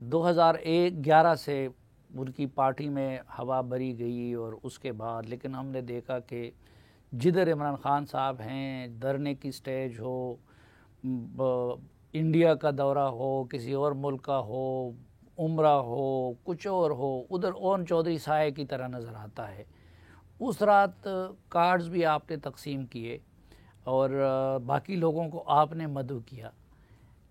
2011 से उनकी पार्टी में हवा भरी गई और उसके बाद लेकिन हमने देखा कि जिधर इमरान खान साहब हैं, धरने की स्टेज हो, इंडिया का दौरा हो, किसी और मुल्क का हो, उम्रा हो, कुछ और हो, उधर ओन चौधरी साए की तरह नज़र आता है। उस रात कार्ड्स भी आपने तकसीम किए और बाकी लोगों को आपने मदऊ किया,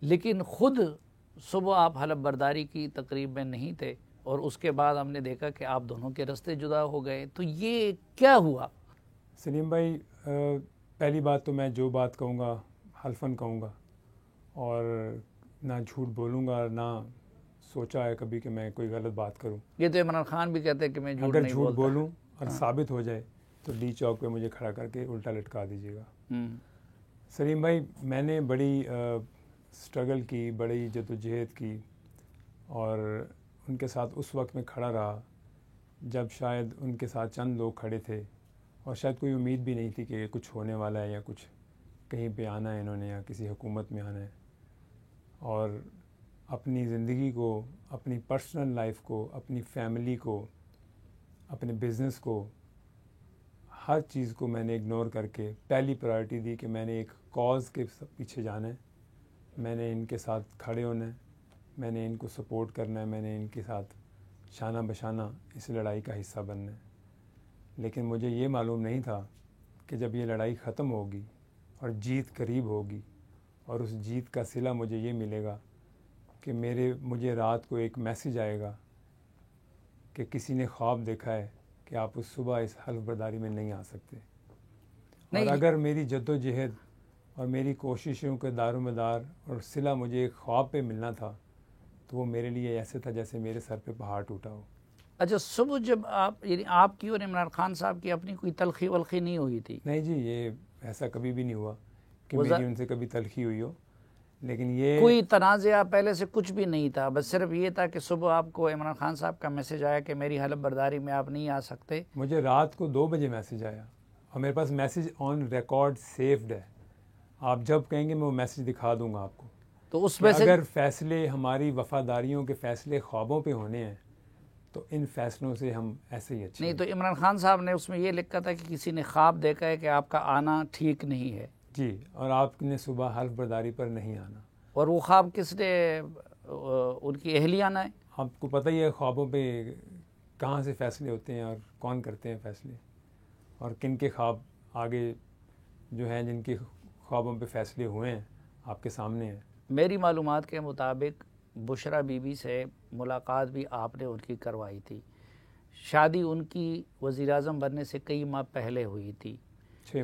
लेकिन ख़ुद सुबह आप हलफ बर्दारी की तकरीब में नहीं थे और उसके बाद हमने देखा कि आप दोनों के रास्ते जुदा हो गए। तो ये क्या हुआ? सलीम भाई, पहली बात तो मैं जो बात कहूँगा हल्फन कहूँगा और ना झूठ बोलूँगा, ना सोचा है कभी कि मैं कोई गलत बात करूँ। ये तो इमरान खान भी कहते हैं कि मैं झूठ नहीं बोलता। अगर झूठ बोलूँ और साबित हो जाए तो डी चौक पे मुझे खड़ा करके उल्टा लटका दीजिएगा। सलीम भाई, मैंने बड़ी स्ट्रगल की, बड़ी जद्दोजहद की और उनके साथ उस वक्त में खड़ा रहा जब शायद उनके साथ चंद लोग खड़े थे और शायद कोई उम्मीद भी नहीं थी कि कुछ होने वाला है या कुछ कहीं पे आना है इन्होंने या किसी हुकूमत में आना है। और अपनी ज़िंदगी को, अपनी पर्सनल लाइफ को, अपनी फैमिली को, अपने बिज़नेस को, हर चीज़ को मैंने इग्नोर करके पहली प्रायोरिटी दी कि मैंने एक कॉज़ के पीछे जाना है, मैंने इनके साथ खड़े होना है, मैंने इनको सपोर्ट करना है, मैंने इनके साथ शाना बशाना इस लड़ाई का हिस्सा बनना है। लेकिन मुझे ये मालूम नहीं था कि जब ये लड़ाई ख़त्म होगी और जीत करीब होगी और उस जीत का सिला मुझे ये मिलेगा कि मुझे रात को एक मैसेज आएगा कि किसी ने ख्वाब देखा है कि आप उस सुबह इस हल्फ बर्दारी में नहीं आ सकते। और अगर मेरी जद्दोजहद और मेरी कोशिशों के दारोमदार और सिला मुझे एक ख्वाब पे मिलना था तो वो मेरे लिए ऐसे था जैसे मेरे सर पे पहाड़ टूटा हो। अच्छा, सुबह जब आप यानी आपकी और इमरान खान साहब की अपनी कोई तलखी वलखी नहीं हुई थी? नहीं जी, ये ऐसा कभी भी नहीं हुआ कि मेरी उनसे कभी तलखी हुई हो। लेकिन ये कोई तनाज़ा पहले से कुछ भी नहीं था, बस सिर्फ ये था कि सुबह आपको इमरान खान साहब का मैसेज आया कि मेरी हलफ बर्दारी में आप नहीं आ सकते। मुझे रात को 2 बजे मैसेज आया और मेरे पास मैसेज ऑन रिकॉर्ड सेव्ड है। आप जब कहेंगे मैं वो मैसेज दिखा दूंगा आपको। तो उस मैसेज अगर फ़ैसले हमारी वफ़ादारियों के फ़ैसले ख्वाबों पे होने हैं तो इन फैसलों से हम ऐसे ही अच्छे नहीं। तो इमरान खान साहब ने उसमें ये लिखा था कि किसी ने ख्वाब देखा है कि आपका आना ठीक नहीं है जी, और आपने सुबह हल्फ बर्दारी पर नहीं आना। और वो ख्वाब किसने, उनकी अहलिया ने? आपको पता ही है ख्वाबों पे कहाँ से फ़ैसले होते हैं और कौन करते हैं फ़ैसले, और किन के ख्वाब आगे जो हैं जिनके ख्वाबों पे फ़ैसले हुए हैं आपके सामने हैं। मेरी मालूमात के मुताबिक बुशरा बीबी से मुलाकात भी आपने उनकी करवाई थी। शादी उनकी वज़ीर-ए-आज़म बनने से कई माह पहले हुई थी।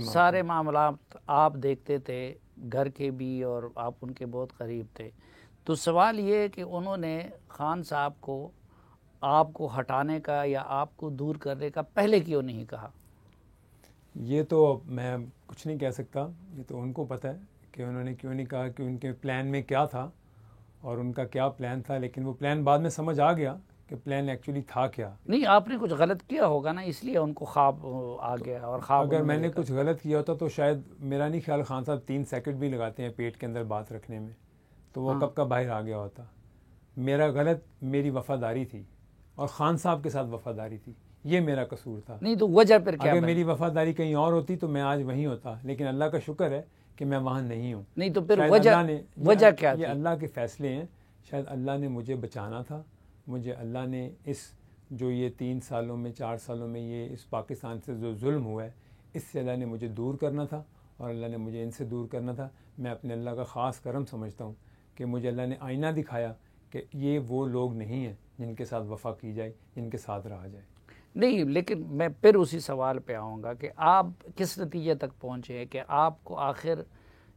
सारे मामलात आप देखते थे, घर के भी, और आप उनके बहुत करीब थे। तो सवाल ये है कि उन्होंने खान साहब को आपको हटाने का या आपको दूर करने का पहले क्यों नहीं कहा? ये तो मैं कुछ नहीं कह सकता, ये तो उनको पता है कि उन्होंने क्यों नहीं कहा, कि उनके प्लान में क्या था और उनका क्या प्लान था। लेकिन वो प्लान बाद में समझ आ गया कि प्लान एक्चुअली था क्या। नहीं, आपने कुछ गलत किया होगा ना, इसलिए उनको ख्वाब आ गया। और ख्वाब अगर मैंने कुछ गलत किया होता तो शायद मेरा नहीं ख्याल खान साहब 3 सेकंड भी लगाते हैं पेट के अंदर बात रखने में, तो वो कब का बाहर आ गया होता। मेरा गलत मेरी वफादारी थी और खान साहब के साथ वफादारी थी, ये मेरा कसूर था। नहीं तो वजह फिर क्या? अगर मेरी वफादारी कहीं और होती तो मैं आज वहीं होता, लेकिन अल्लाह का शुक्र है कि मैं वहाँ नहीं हूँ। नहीं तो फिर वजह क्या थी? ये अल्लाह के फैसले हैं। शायद अल्लाह ने मुझे बचाना था, मुझे अल्लाह ने इस जो ये 3 सालों में 4 सालों में ये इस पाकिस्तान से जो जुल्म हुआ है, इससे अल्लाह ने मुझे दूर करना था और अल्लाह ने मुझे इनसे दूर करना था। मैं अपने अल्लाह का ख़ास करम समझता हूँ कि मुझे अल्लाह ने आईना दिखाया कि ये वो लोग नहीं हैं जिनके साथ वफ़ा की जाए, जिनके साथ रहा जाए। नहीं, लेकिन मैं फिर उसी सवाल पे आऊँगा कि आप किस नतीजे तक पहुँचे हैं कि आपको आखिर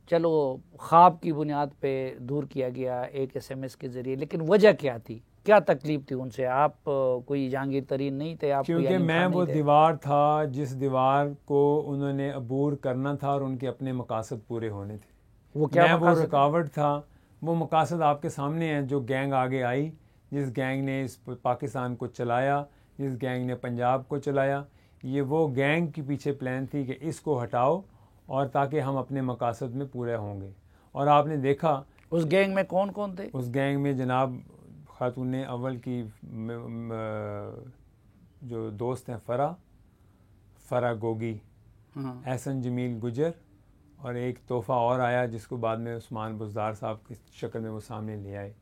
चलो ख्वाब की बुनियाद पे दूर किया गया एक SMS के ज़रिए, लेकिन वजह क्या थी? क्या तकलीफ़ थी उनसे? आप कोई जहांगीर तरीन नहीं थे? आप क्योंकि मैं वो दीवार था जिस दीवार को उन्होंने अबूर करना था और उनके अपने मकासद पूरे होने थे। वो क्या? मैं वो रुकावट था। वो मकासद आपके सामने हैं। जो गैंग आगे आई, जिस गैंग ने इस पाकिस्तान को चलाया, जिस गैंग ने पंजाब को चलाया, ये वो गैंग के पीछे प्लान थी कि इसको हटाओ और ताकि हम अपने मकासद में पूरे होंगे। और आपने देखा उस गैंग में कौन कौन थे? उस गैंग में जनाब खातून अव्वल की जो दोस्त हैं फ़रा गोगी, एहसन जमील गुजर, और एक तोहफ़ा और आया जिसको बाद में उस्मान बुज़दार साहब की शक्ल में वो सामने ले आए।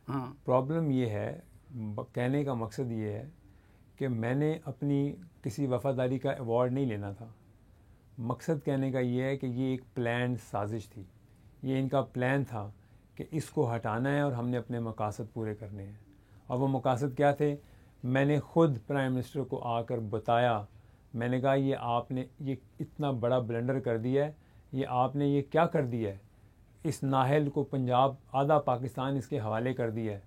प्रॉब्लम ये है, कहने का मकसद ये है कि मैंने अपनी किसी वफ़ादारी का अवार्ड नहीं लेना था। मकसद कहने का ये है कि ये एक प्लान साजिश थी, ये इनका प्लान था कि इसको हटाना है और हमने अपने मकासद पूरे करने हैं। और वो मकासद क्या थे, मैंने ख़ुद प्राइम मिनिस्टर को आकर बताया। मैंने कहा ये आपने ये इतना बड़ा ब्लंडर कर दिया है, ये आपने ये क्या कर दिया है, इस नाहल को पंजाब आधा पाकिस्तान इसके हवाले कर दिया है।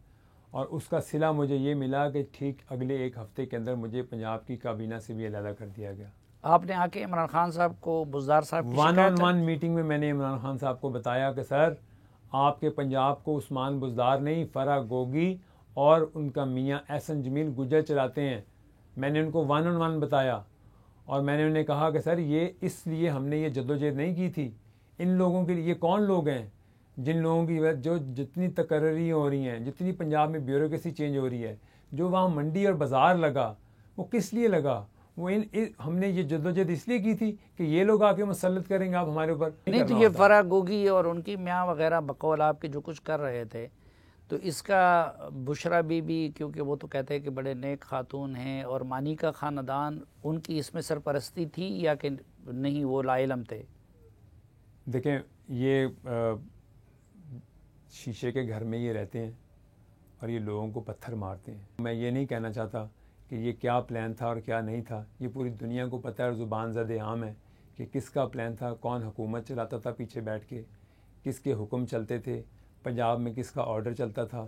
और उसका सिला मुझे ये मिला कि ठीक अगले एक हफ़्ते के अंदर मुझे पंजाब की काबीना से भी अलहदा कर दिया गया। आपने आके इमरान खान साहब को, बुज़दार साहब की 1-on-1 मीटिंग में मैंने इमरान खान साहब को बताया कि सर आपके पंजाब को उस्मान बुज़दार नहीं, फ़रा गोगी और उनका मियाँ एहसन जमील गुजर चलाते हैं। मैंने उनको 1-on-1 बताया और मैंने उन्हें कहा कि सर ये इसलिए हमने ये जद्दोजहद नहीं की थी। इन लोगों के लिए कौन लोग हैं जिन लोगों की जो जितनी तकर्री हो रही हैं, जितनी पंजाब में ब्यूरोक्रेसी चेंज हो रही है, जो वहाँ मंडी और बाज़ार लगा वो किस लिए लगा? वो हमने ये जद्दोजहद इसलिए की थी कि ये लोग आके मुसल्लत करेंगे आप हमारे ऊपर। नहीं तो ये फ़रा गोगी और उनकी मियाँ वगैरह बकौल आपके जो कुछ कर रहे थे, तो इसका बुशरा बीबी, क्योंकि वो तो कहते हैं कि बड़े नेक खातून हैं, और मानी का ख़ानदान, उनकी इसमें सरपरस्ती थी या कि नहीं, वो लाइलम थे? देखें, ये शीशे के घर में ये रहते हैं और ये लोगों को पत्थर मारते हैं। मैं ये नहीं कहना चाहता कि ये क्या प्लान था और क्या नहीं था, ये पूरी दुनिया को पता है और ज़ुबान ज़द आम है कि किसका प्लान था, कौन हुकूमत चलाता था पीछे बैठ के, किसके हुक्म चलते थे, पंजाब में किसका ऑर्डर चलता था,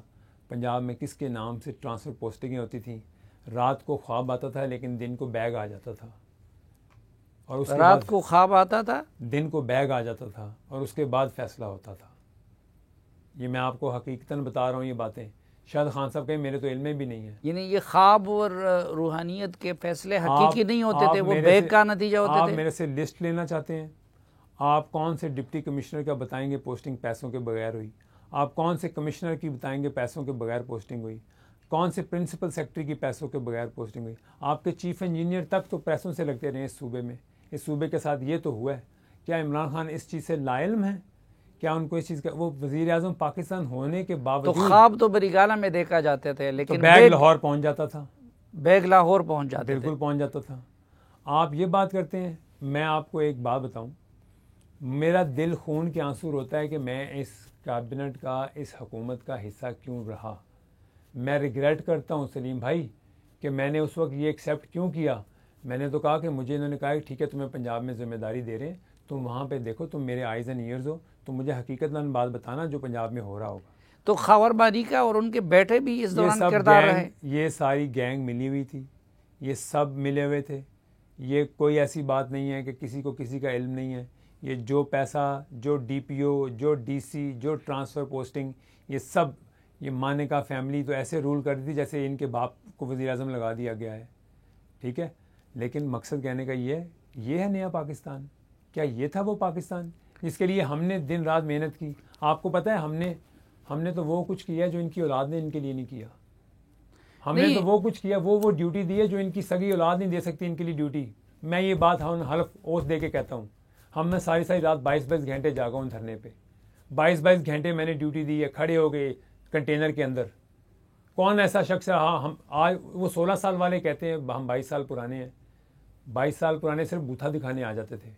पंजाब में किसके नाम से ट्रांसफ़र पोस्टिंगें होती थी। रात को ख्वाब आता था लेकिन दिन को बैग आ जाता था, और उसके रात को ख्वाब आता था, दिन को बैग आ जाता था, और उसके बाद फैसला होता था। ये मैं आपको हकीकतन बता रहा हूँ, ये बातें शायद खान साहब कहीं मेरे तो इल्म में भी नहीं है। यानी ये ख्वाब और रूहानियत के फैसले हकीकी नहीं होते थे, वो बैग का नतीजा होते थे। आप मेरे से लिस्ट लेना चाहते हैं? आप कौन से डिप्टी कमिश्नर का बताएंगे पोस्टिंग पैसों के बगैर हुई? आप कौन से कमिश्नर की बताएंगे पैसों के बगैर पोस्टिंग हुई? कौन से प्रिंसिपल सेक्रेटरी की पैसों के बगैर पोस्टिंग हुई? आपके चीफ इंजीनियर तक तो पैसों से लगते रहे इस सूबे में। इस सूबे के साथ ये तो हुआ है। क्या इमरान खान इस चीज़ से लाइल्म है? क्या उनको इस चीज़ का, वो वज़ीर आज़म पाकिस्तान होने के बावजूद, तो ख्वाब तो बरीगाला में देखा जाते थे, लेकिन तो बैग लाहौर पहुंच जाता था। बैग लाहौर पहुंच जाते थे, बिल्कुल पहुंच जाता था। आप ये बात करते हैं, मैं आपको एक बात बताऊं, मेरा दिल खून के आंसू रोता है कि मैं इस कैबिनेट का, इस हुकूमत का हिस्सा क्यों रहा। मैं रिग्रेट करता हूं सलीम भाई कि मैंने उस वक्त ये एक्सेप्ट क्यों किया। मैंने तो कहा कि मुझे इन्होंने कहा कि ठीक है तुम्हें पंजाब में ज़िम्मेदारी दे रहे हैं, तुम वहाँ पे देखो, तुम मेरे आइज़ एंड ईयर्स हो, तो मुझे हकीकतन बात बताना जो पंजाब में हो रहा होगा। तो खबर बारी का और उनके बेटे भी इस दौरान किरदार रहे। ये सारी गैंग मिली हुई थी, ये सब मिले हुए थे। ये कोई ऐसी बात नहीं है कि किसी को किसी का इल्म नहीं है। ये जो पैसा, जो DPO, जो DC, जो ट्रांसफ़र पोस्टिंग, ये सब ये मानेका फैमिली तो ऐसे रूल करती थी जैसे इनके बाप को वज़ीर आज़म लगा दिया गया है। ठीक है, लेकिन मकसद कहने का ये है नया पाकिस्तान। क्या ये था वो पाकिस्तान जिसके लिए हमने दिन रात मेहनत की? आपको पता है हमने तो वो कुछ किया जो इनकी औलाद ने इनके लिए नहीं किया। हमने तो वो कुछ किया, वो ड्यूटी दी है जो इनकी सगी औलाद नहीं दे सकती इनके लिए ड्यूटी। मैं ये बात हल्फ ओथ दे के कहता हूँ। मैं सारी रात 22-22 घंटे जागा हूँ धरने पे। 22-22 घंटे मैंने ड्यूटी दी है, खड़े हो गए कंटेनर के अंदर। कौन ऐसा शख्स है, हाँ हम आज वो 16 साल वाले कहते हैं हम 22 साल पुराने हैं। 22 साल पुराने सिर्फ बूथा दिखाने आ जाते थे।